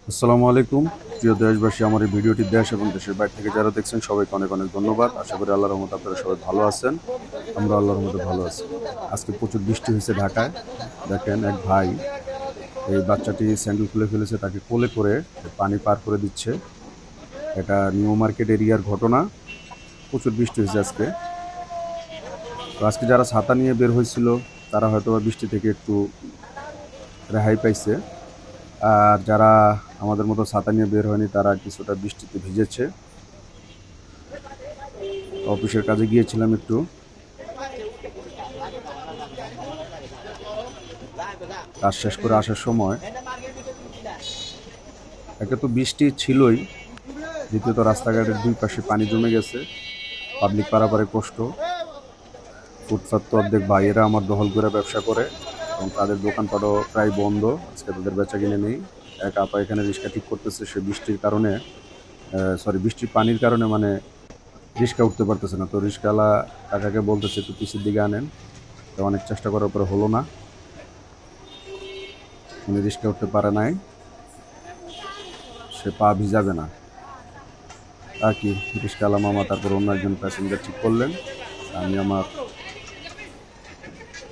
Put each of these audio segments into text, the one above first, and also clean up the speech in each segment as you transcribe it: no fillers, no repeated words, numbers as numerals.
আসসালামু আলাইকুম প্রিয় দেশবাসী, আমার এই ভিডিওটি দেশ এবং দেশের বাইরে থেকে যারা দেখছেন সবাইকে অনেক অনেক ধন্যবাদ। আশা করি আল্লাহর রহমতে আপনারা সবাই ভালো আছেন। আমরা আল্লাহর রহমতে ভালো আছি। আজকে প্রচুর বৃষ্টি হয়েছে ঢাকায়। দেখেন এক ভাই, এই বাচ্চাটি স্যান্ডেল খুলে ফেলেছে, তাকে কোলে করে পানি পার করে দিচ্ছে। এটা নিউ মার্কেট এরিয়ার ঘটনা। প্রচুর বৃষ্টি হয়েছে আজকে। তো আজকে যারা ছাতা নিয়ে বের হয়েছিল তারা হয়তো বা বৃষ্টি থেকে একটু রেহাই পাইছে। আর যারা আমাদের মতো ছাতা নিয়ে বের হয়নি তারা কিছুটা বৃষ্টিতে ভিজেছে। অফিসের কাজে গিয়েছিলাম একটু, কাজ শেষ করে আসার সময় একে তো বৃষ্টি ছিলই, দ্বিতীয়ত রাস্তাঘাটের দুই পাশে পানি জমে গেছে, পাবলিক পারাপারে কষ্ট। ফুটপাত তো অর্ধেক ভাইয়েরা আমার দখল করে ব্যবসা করে এবং তাদের দোকানপাটও প্রায় বন্ধ। আজকে তাদের বেচা কিনে নেই। এক আপা এখানে রিক্সা ঠিক করতেছে, সে বৃষ্টির কারণে বৃষ্টির পানির কারণে মানে রিক্সা উঠতে পারতেছে না। তো রিক্সাওয়ালা কাকাকে বলতেছে একটু পিছের দিকে আনেন। তো অনেক চেষ্টা করার পরে হলো না, উনি রিক্সা উঠতে পারে নাই, সে পা ভিজাবে না আর কি। রিক্সাওয়ালা মামা তারপর অন্য একজন প্যাসেঞ্জার ঠিক করলেন। আমি আমার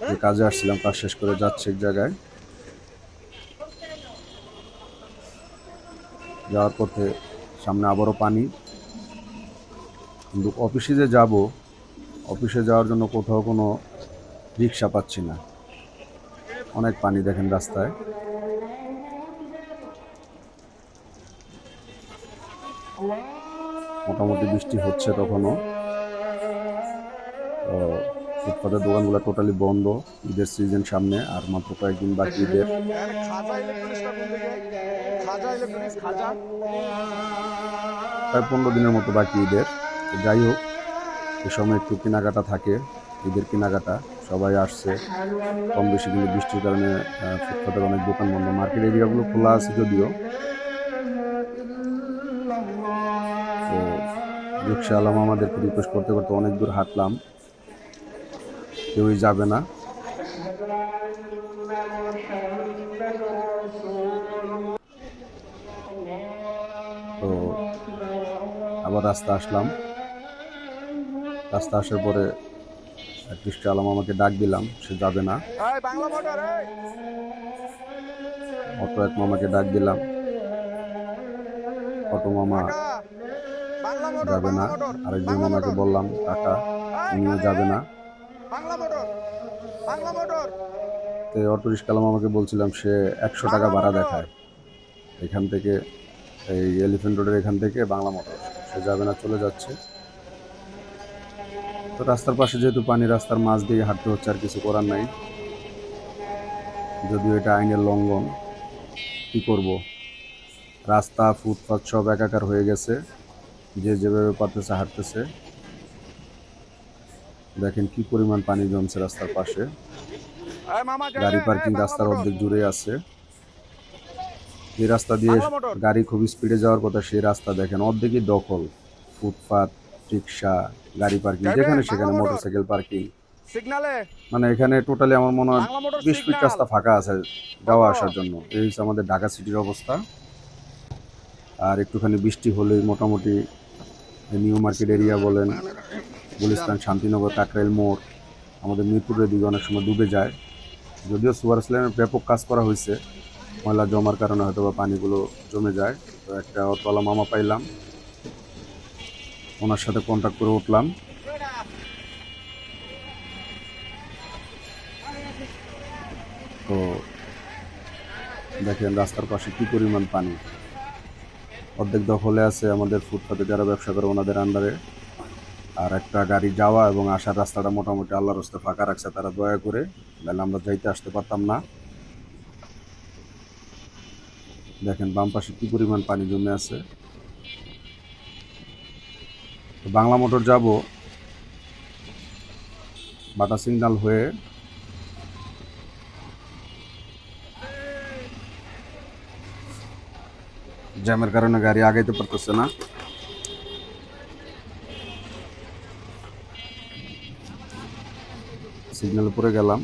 যে কাজে আসছিলাম কাজ শেষ করে যাচ্ছি এক জায়গায়, যাওয়ার পথে সামনে আবারও পানি। কিন্তু অফিসে যে যাব, অফিসে যাওয়ার জন্য কোথাও কোনো রিক্সা পাচ্ছি না, অনেক পানি দেখেন রাস্তায়। মোটামুটি বৃষ্টি হচ্ছে তখনও। তো ফুটপাতের দোকানগুলো টোটালি বন্ধ। ঈদের সিজন সামনে, আর মাত্র কয়েকদিন বাকি ঈদের। প্রায় 15 দিনের মতো বাকি ঈদের। তো যাই হোক, এ সময় একটু কেনাকাটা থাকে, ঈদের কেনাকাটা। সবাই আসছে কম বেশি, কিন্তু বৃষ্টির কারণে ফুটপাতের অনেক দোকান বন্ধ। মার্কেট এরিয়াগুলো খোলা আছে যদিও। তো রিক্সাওয়ালা আমাদেরকে রিকোয়েস্ট করতে করতে অনেক দূর হাঁটলাম, কেউই যাবে না। তো আবার রাস্তা আসলাম। রাস্তা আসার পরে এক রিক্সাওয়ালা আমাকে ডাক দিলাম, সে যাবে না। অটো এক মামাকে ডাক দিলাম, অটো মামা যাবে না। আরেকজন মামাকে বললাম টাকা, উনিও যাবে না। তো অটো রিক্সাওয়ালা মামাকে বলছিলাম, সে 100 টাকা ভাড়া দেখায় এখান থেকে, এই এলিফ্যান্ট রোডের এখান থেকে বাংলা মোটর। সে যাবে না, চলে যাচ্ছে। তো রাস্তার পাশে যেহেতু পানি, রাস্তার মাঝ দিয়ে হাঁটতে হচ্ছে, আর কিছু করার নাই। যদিও এটা আইনের লঙ্ঘন, কি করব। রাস্তা ফুটপাত সব একাকার হয়ে গেছে, যে যেভাবে পারতেছে হাঁটতেছে। দেখেন কি পরিমাণ পানি জমছে রাস্তার পাশে। গাড়ি পার্কিং রাস্তার অর্ধেক জুড়ে আছে। যে রাস্তা দিয়ে গাড়ি খুব স্পিডে যাওয়ার কথা, সেই রাস্তা দেখেন অর্ধেকই দখল। ফুটপাত, রিক্সা, গাড়ি পার্কিং, যেখানে সেখানে মোটরসাইকেল পার্কিং। মানে এখানে টোটালি আমার মনে হয় 20 ফিট রাস্তা ফাঁকা আছে যাওয়া আসার জন্য। এই হচ্ছে আমাদের ঢাকা সিটির অবস্থা। আর একটুখানি বৃষ্টি হলেই মোটামুটি নিউ মার্কেট এরিয়া বলেন, গুলিস্তান, শান্তিনগর, কাকরাইল মোড়, আমাদের মিরপুরের দিকে অনেক সময় ডুবে যায়। যদিও সুপার স্ল্যামের ব্যাপক কাজ করা হয়েছে, ময়লা জমার কারণে হয়তো বা পানিগুলো জমে যায়। তো একটা অটোওয়ালা মামা পাইলাম, ওনার সাথে কন্ট্যাক্ট করে উঠলাম। তো দেখেন রাস্তার পাশে কি পরিমাণ পানি, অর্ধেক দখলে আছে আমাদের ফুটপাতে যারা ব্যবসা করে ওনাদের আন্ডারে। আর একটা গাড়ি যাওয়া এবং আসার রাস্তাটা মোটামুটি আল্লাহর রাস্তা ফাঁকা রাখছে তারা দয়া করে, নাহলে আমরা যাইতে আসতে পারতাম না। দেখেন বাম পাশে কি পরিমাণ পানি জমে আছে। তো বাংলা মোটর যাব, বাটা সিগন্যাল হয়ে জ্যামের কারণে গাড়ি আগাইতে পারতেছে না। সিগন্যাল পরে গেলাম।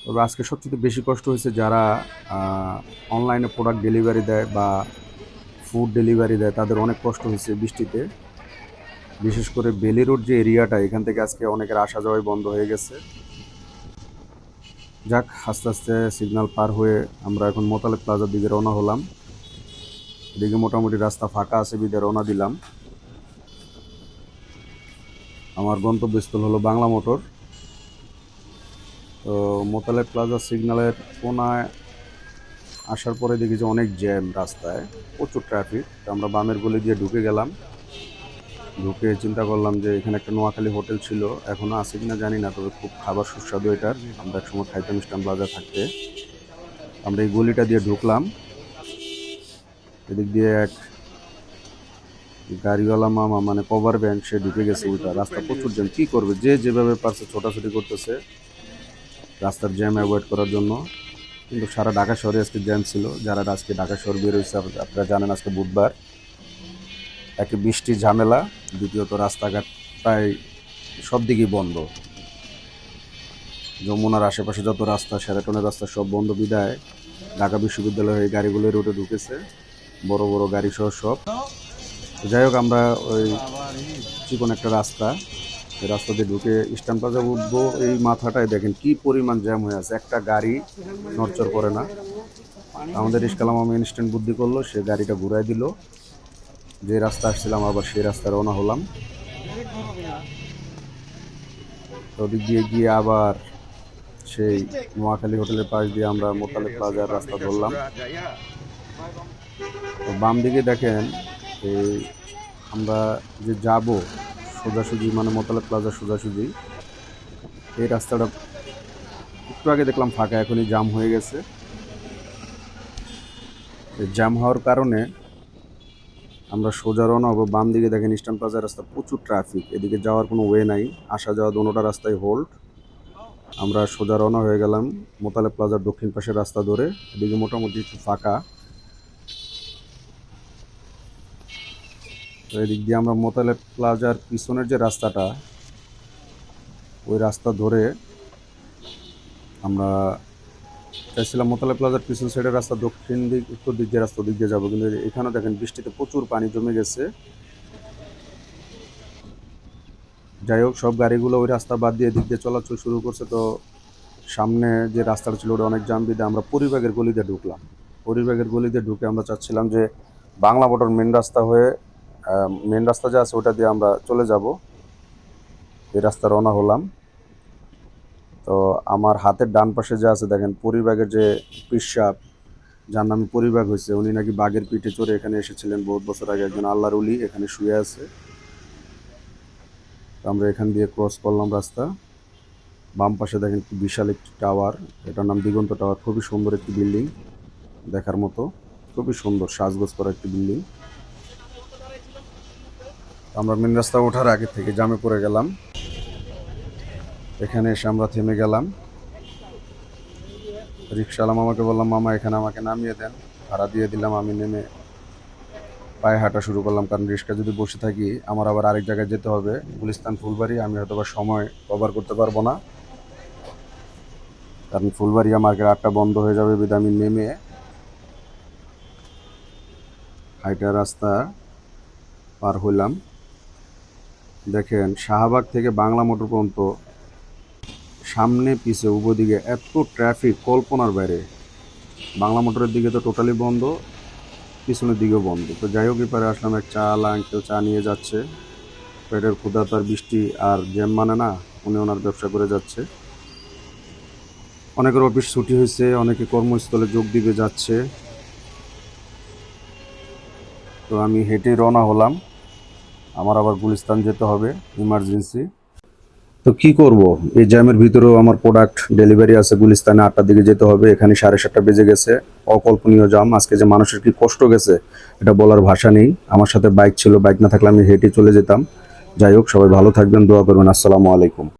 তো তবে আজকে সবচেয়ে বেশি কষ্ট হয়েছে যারা অনলাইনে প্রোডাক্ট ডেলিভারি দেয় বা ফুড ডেলিভারি দেয়, তাদের অনেক কষ্ট হয়েছে বৃষ্টিতে। বিশেষ করে বেলি রোড যে এরিয়াটা, এখান থেকে আজকে অনেকের আসা যাওয়াই বন্ধ হয়ে গেছে। যাক, আস্তে আস্তে সিগন্যাল পার হয়ে আমরা এখন মোতালেব প্লাজার দিকে রওনা হলাম। এদিকে মোটামুটি রাস্তা ফাঁকা আছে, বিদে রওনা দিলাম। আমার গন্তব্যস্থল হলো বাংলা মোটর। তো মোতালেব প্লাজা সিগন্যালের কোনায় আসার পরে দেখি যে অনেক জ্যাম রাস্তায়, প্রচুর ট্রাফিক। তো আমরা বামের গলি দিয়ে ঢুকে গেলাম। ঢুকে চিন্তা করলাম যে এখানে একটা নোয়াখালী হোটেল ছিল, এখনও আছে কিনা জানি না, তবে খুব খাবার সুস্বাদু এটার। আমরা একসময় খাইতাম ইস্টার্ন প্লাজা থাকতে। আমরা এই গলিটা দিয়ে ঢুকলাম। এদিক দিয়ে এক গাড়িওয়ালা মামা, মানে কভার ভ্যান, সে ঢুকে গেছে উল্টা। রাস্তা প্রচুর জ্যাম, কী করবে, যে যেভাবে পারছে ছোটাছুটি করতেছে রাস্তার জ্যাম অ্যাভয়েড করার জন্য। কিন্তু সারা ঢাকা শহরে আজকে জ্যাম ছিল। যারা আজকে ঢাকা শহর বের হয়েছে, আপনারা জানেন আজকে বুধবার। একে বৃষ্টির ঝামেলা, দ্বিতীয়ত রাস্তাঘাট প্রায় সব দিকেই বন্ধ। যমুনার আশেপাশে যত রাস্তা, শেরাটনের রাস্তা সব বন্ধ বিদায় ঢাকা বিশ্ববিদ্যালয়ে এই গাড়িগুলো রুটে ঢুকেছে, বড় বড় গাড়ি সহ সব। যাই হোক, আমরা ওই চিকন একটা রাস্তা, এই রাস্তা দিয়ে ঢুকে ইস্টার্ন প্লাজা উঠবো। এই মাথাটায় দেখেন কি পরিমাণ জ্যাম হয়ে আছে, একটা গাড়ি নড়চড় করে না। আমাদের ইসকালাম আমি ইনস্ট্যান্ট বুদ্ধি করলো, সে গাড়িটা ঘুরাই দিল। যে রাস্তা আসছিলাম আবার সেই রাস্তায় রওনা হলাম। ওদিক দিয়ে গিয়ে আবার সেই নোয়াখালী হোটেলের পাশ দিয়ে আমরা মোতালেব প্লাজার রাস্তা ধরলাম। তো বাম দিকে দেখেন, এই আমরা যে যাব সোজাসুজি, মানে মোতালেব প্লাজা সোজাসুজি, এই রাস্তাটা একটু আগে দেখলাম ফাঁকা, এখনই জাম হয়ে গেছে। জ্যাম হওয়ার কারণে আমরা সোজা রওনা হবো। বাম দিকে দেখেন ইস্টার্ন প্লাজার রাস্তা, প্রচুর ট্রাফিক, এদিকে যাওয়ার কোনো ওয়ে নাই, আসা যাওয়া দোনোটা রাস্তায় হোল্ড। আমরা সোজা রওনা হয়ে গেলাম মোতালেব প্লাজার দক্ষিণ পাশের রাস্তা ধরে। এদিকে মোটামুটি একটু ফাঁকা। তো এদিক দিয়ে আমরা মোতালেব প্লাজার পিছনের যে রাস্তাটা, ওই রাস্তা ধরে আমরা চাইছিলাম মোতালেব প্লাজার পিছন সাইডের রাস্তা, দক্ষিণ দিক উত্তর দিক যে রাস্তা, ওদিক দিয়ে যাবো। কিন্তু এখানে দেখেন বৃষ্টিতে প্রচুর পানি জমে গেছে। যাই হোক, সব গাড়িগুলো ওই রাস্তা বাদ দিয়ে দিক দিয়ে চলাচল শুরু করছে। তো সামনে যে রাস্তাটা ছিল ওটা অনেক জাম বিধে আমরা পরিবাগের গলিতে ঢুকলাম। পরিবাগের গলিতে ঢুকে আমরা চাচ্ছিলাম যে বাংলা মোটর মেন রাস্তা হয়ে, মেন রাস্তা যে আছে ওটা দিয়ে আমরা চলে যাব। এই রাস্তা রওনা হলাম। তো আমার হাতের ডান পাশে যে আছে দেখেন, পরিবাগের যে পিসাব, যার নামে পরিবাগ হয়েছে, উনি নাকি বাঘের পিঠে চড়ে এখানে এসেছিলেন বহুত বছর আগে। একজন আল্লাহর উলি এখানে শুয়ে আছে। তো আমরা এখান দিয়ে ক্রস করলাম রাস্তা। বাম পাশে দেখেন বিশাল একটি টাওয়ার, এটার নাম দিগন্ত টাওয়ার। খুবই সুন্দর একটি বিল্ডিং, দেখার মতো, খুবই সুন্দর সাজগোজ করা একটি বিল্ডিং। আমরা মেন রাস্তা ওঠার আগে থেকে জামে পড়ে গেলাম। এখানে এসে আমরা থেমে গেলাম। রিক্সাওয়ালা মামাকে বললাম, মামা এখানে আমাকে নামিয়ে দেন। ভাড়া দিয়ে দিলাম। আমি নেমে পায়ে হাঁটা শুরু করলাম, কারণ রিক্সা যদি বসে থাকি আমার আবার আরেক জায়গায় যেতে হবে, গুলিস্তান ফুলবাড়ি। আমি হয়তো বা সময় কভার করতে পারবো না, কারণ ফুলবাড়িয়া মার্কেট 8টা বন্ধ হয়ে যাবে। বিধে আমি নেমে হাইটা রাস্তা পার হইলাম। দেখেন, শাহবাগ থেকে বাংলা মোটর পর্যন্ত সামনে পিছে উভয় দিকে এত ট্রাফিক, কল্পনার বাইরে। বাংলা মোটরের দিকে তো টোটালি বন্ধ, পিছনের দিকেও বন্ধ। তো যাই হোক, এপারে আসলাম, এক চা আলা আঙ্কেল চা নিয়ে যাচ্ছে। পেটের ক্ষুধা, তার বৃষ্টি আর জ্যাম মানে না, উনি ওনার ব্যবসা করে যাচ্ছে। অনেকের অফিস ছুটি হয়েছে, অনেকে কর্মস্থলে যোগ দিবে যাচ্ছে। তো আমি হেঁটে রওনা হলাম, আমার আবার গুলিস্তান যেতে হবে ইমার্জেন্সি। তো কি করব, এই জ্যামের ভিতরেও আমার প্রোডাক্ট ডেলিভারি আছে। গুলিস্তানে 8টার দিকে যেতে হবে, এখানে 7:30 বেজে গেছে। অকল্পনীয় জাম। আজকে যে মানুষের কি কষ্ট গেছে এটা বলার ভাষা নেই। আমার সাথে বাইক ছিল, বাইক না থাকলে আমি হেঁটে চলে যেতাম। যাই হোক, সবাই ভালো থাকবেন, দোয়া করবেন। আসসালামু আলাইকুম।